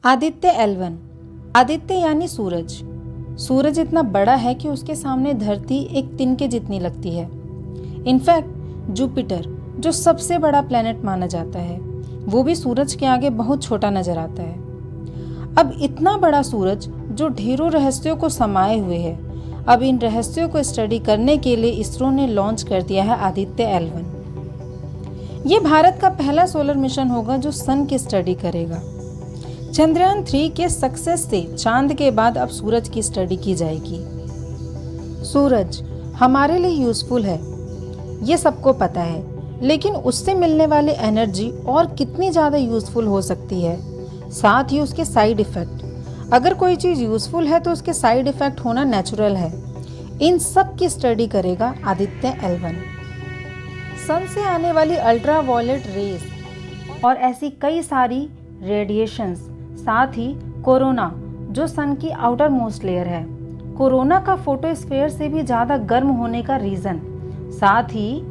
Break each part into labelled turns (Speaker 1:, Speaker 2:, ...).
Speaker 1: Aditya L1। Aditya यानी सूरज। सूरज इतना बड़ा है कि उसके सामने धरती एक तिनके जितनी लगती है। इनफैक्ट जुपिटर, जो सबसे बड़ा प्लेनेट माना जाता है, वो भी सूरज के आगे बहुत छोटा नजर आता है। अब इतना बड़ा सूरज जो ढेरों रहस्यों को समाये हुए है, अब इन रहस्यों को स्टडी करने के लिए इसरो ने लॉन्च कर दिया है आदित्य L1। ये भारत का पहला सोलर मिशन होगा जो सन की स्टडी करेगा। चंद्रयान 3 के सक्सेस से चांद के बाद अब सूरज की स्टडी की जाएगी। सूरज हमारे लिए यूजफुल है, ये सबको पता है, लेकिन उससे मिलने वाली एनर्जी और कितनी ज़्यादा यूजफुल हो सकती है, साथ ही उसके साइड इफ़ेक्ट। अगर कोई चीज़ यूजफुल है तो उसके साइड इफ़ेक्ट होना नेचुरल है। इन सब की स्टडी करेगा आदित्य L1। सन से आने वाली अल्ट्रा वायलेट रेज और ऐसी कई सारी रेडिएशंस, साथ ही कोरोना जो सन की आउटर मोस्ट लेयर है, कोरोना का फोटोस्फीयर से भी ज़्यादा गर्म होने का रीज़न, साथ ही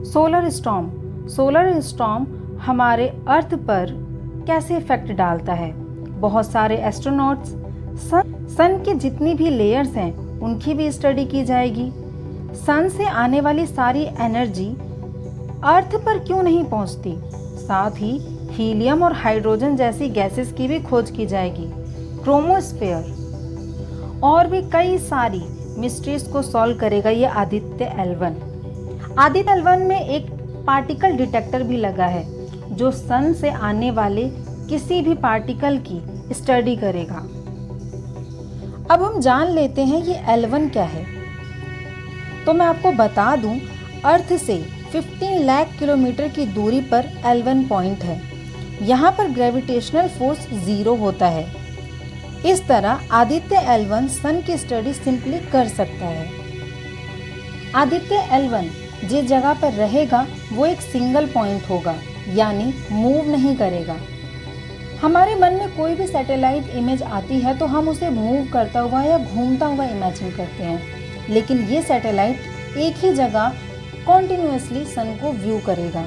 Speaker 1: सोलर स्टॉर्म हमारे अर्थ पर कैसे इफेक्ट डालता है। बहुत सारे एस्ट्रोनॉट्स, सन के जितनी भी लेयर्स हैं उनकी भी स्टडी की जाएगी। सन से आने वाली सारी एनर्जी अर्थ पर क्यों नहीं पहुंचती, साथ ही हीलियम और हाइड्रोजन जैसी गैसेस की भी खोज की जाएगी। क्रोमोस्फेयर और भी कई सारी मिस्ट्रीज को सॉल्व करेगा ये आदित्य L1। आदित्य L1 में एक पार्टिकल डिटेक्टर भी लगा है जो सन से आने वाले किसी भी पार्टिकल की स्टडी करेगा। अब हम जान लेते हैं ये L1 क्या है। तो मैं आपको बता दूं, अर्थ से 15 लाख किलोमीटर की दूरी पर L1 पॉइंट है। यहाँ पर ग्रेविटेशनल फोर्स 0 होता है। इस तरह आदित्य L1 सन की स्टडी सिंपली कर सकता है। आदित्य L1 जिस जगह पर रहेगा वो एक सिंगल पॉइंट होगा, यानी मूव नहीं करेगा। हमारे मन में कोई भी सैटेलाइट इमेज आती है तो हम उसे मूव करता हुआ या घूमता हुआ इमेजिन करते हैं, लेकिन ये सैटेलाइट एक ही जगह कॉन्टिन्यूअसली सन को व्यू करेगा,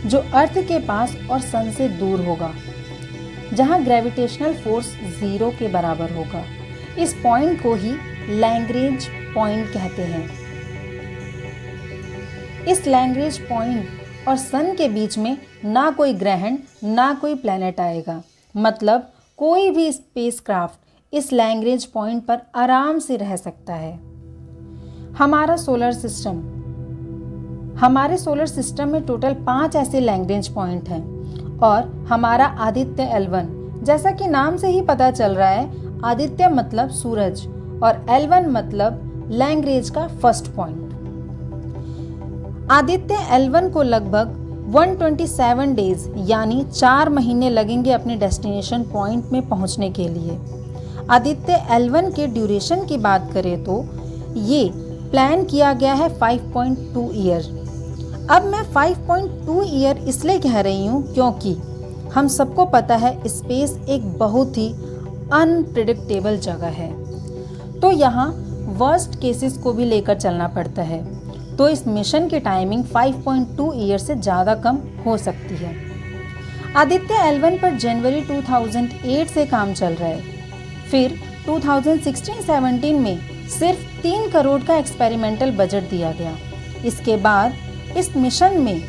Speaker 1: जो अर्थ के पास और सन से दूर होगा, जहां ग्रेविटेशनल फोर्स 0 के बराबर होगा। इस पॉइंट को ही लैग्रेंज पॉइंट कहते हैं। इस लैग्रेंज पॉइंट और सन के बीच में ना कोई ग्रहण ना कोई प्लैनेट आएगा, मतलब कोई भी स्पेसक्राफ्ट इस लैग्रेंज पॉइंट पर आराम से रह सकता है। हमारे सोलर सिस्टम में टोटल 5 ऐसे लैग्रेंज पॉइंट हैं और हमारा आदित्य L1, जैसा कि नाम से ही पता चल रहा है, आदित्य मतलब सूरज और L1 मतलब लैग्रेंज का फर्स्ट पॉइंट। आदित्य L1 को लगभग 127 डेज यानी 4 महीने लगेंगे अपने डेस्टिनेशन पॉइंट में पहुंचने के लिए। आदित्य L1 के ड्यूरेशन की बात करें तो ये प्लान किया गया है 5.2 ईयर। अब मैं 5.2 ईयर इसलिए कह रही हूँ क्योंकि हम सबको पता है स्पेस एक बहुत ही अनप्रिडिक्टेबल जगह है, तो यहाँ वर्स्ट केसेस को भी लेकर चलना पड़ता है। तो इस मिशन की टाइमिंग 5.2 ईयर से ज़्यादा कम हो सकती है। आदित्य L1 पर जनवरी 2008 से काम चल रहा है। फिर 2016-17 में सिर्फ 3 करोड़ का एक्सपेरिमेंटल बजट दिया गया। इसके बाद इस मिशन में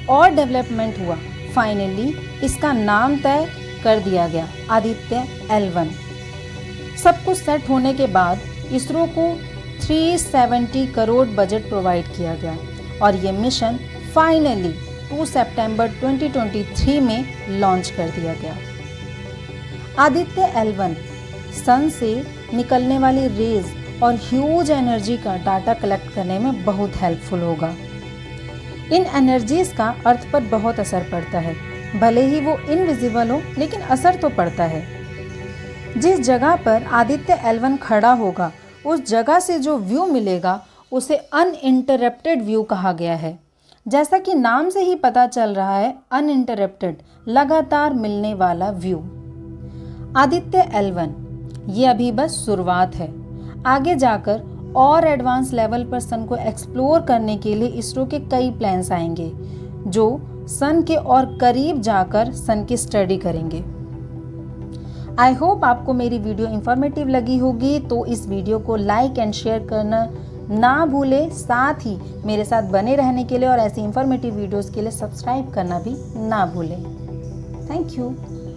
Speaker 1: और डेवलपमेंट हुआ। फाइनली इसका नाम तय कर दिया गया, आदित्य L1। सब कुछ सेट होने के बाद इसरो को 370 करोड़ बजट प्रोवाइड किया गया और ये मिशन फाइनली 2 सितंबर 2023 में लॉन्च कर दिया गया। आदित्य L1 सन से निकलने वाली रेज और ह्यूज एनर्जी का डाटा कलेक्ट करने में बहुत हेल्पफुल होगा। इन एनर्जीज का अर्थ पर बहुत असर पड़ता है, भले ही वो इनविजिबल हो, लेकिन असर तो पड़ता है। जिस जगह पर आदित्य L1 खड़ा होगा उस जगह से जो व्यू मिलेगा उसे अनइंटरप्टेड व्यू कहा गया है। जैसा कि नाम से ही पता चल रहा है, अनइंटरप्टेड, लगातार मिलने वाला व्यू। आदित्य L1 ये अभी बस शुरुआत है। आगे जाकर और एडवांस लेवल पर सन को एक्सप्लोर करने के लिए इसरो के कई प्लान्स आएंगे जो सन के और करीब जाकर सन की स्टडी करेंगे। आई होप आपको मेरी वीडियो इन्फॉर्मेटिव लगी होगी, तो इस वीडियो को लाइक एंड शेयर करना ना भूलें। साथ ही मेरे साथ बने रहने के लिए और ऐसी इन्फॉर्मेटिव वीडियोस के लिए सब्सक्राइब करना भी ना भूलें। Thank you.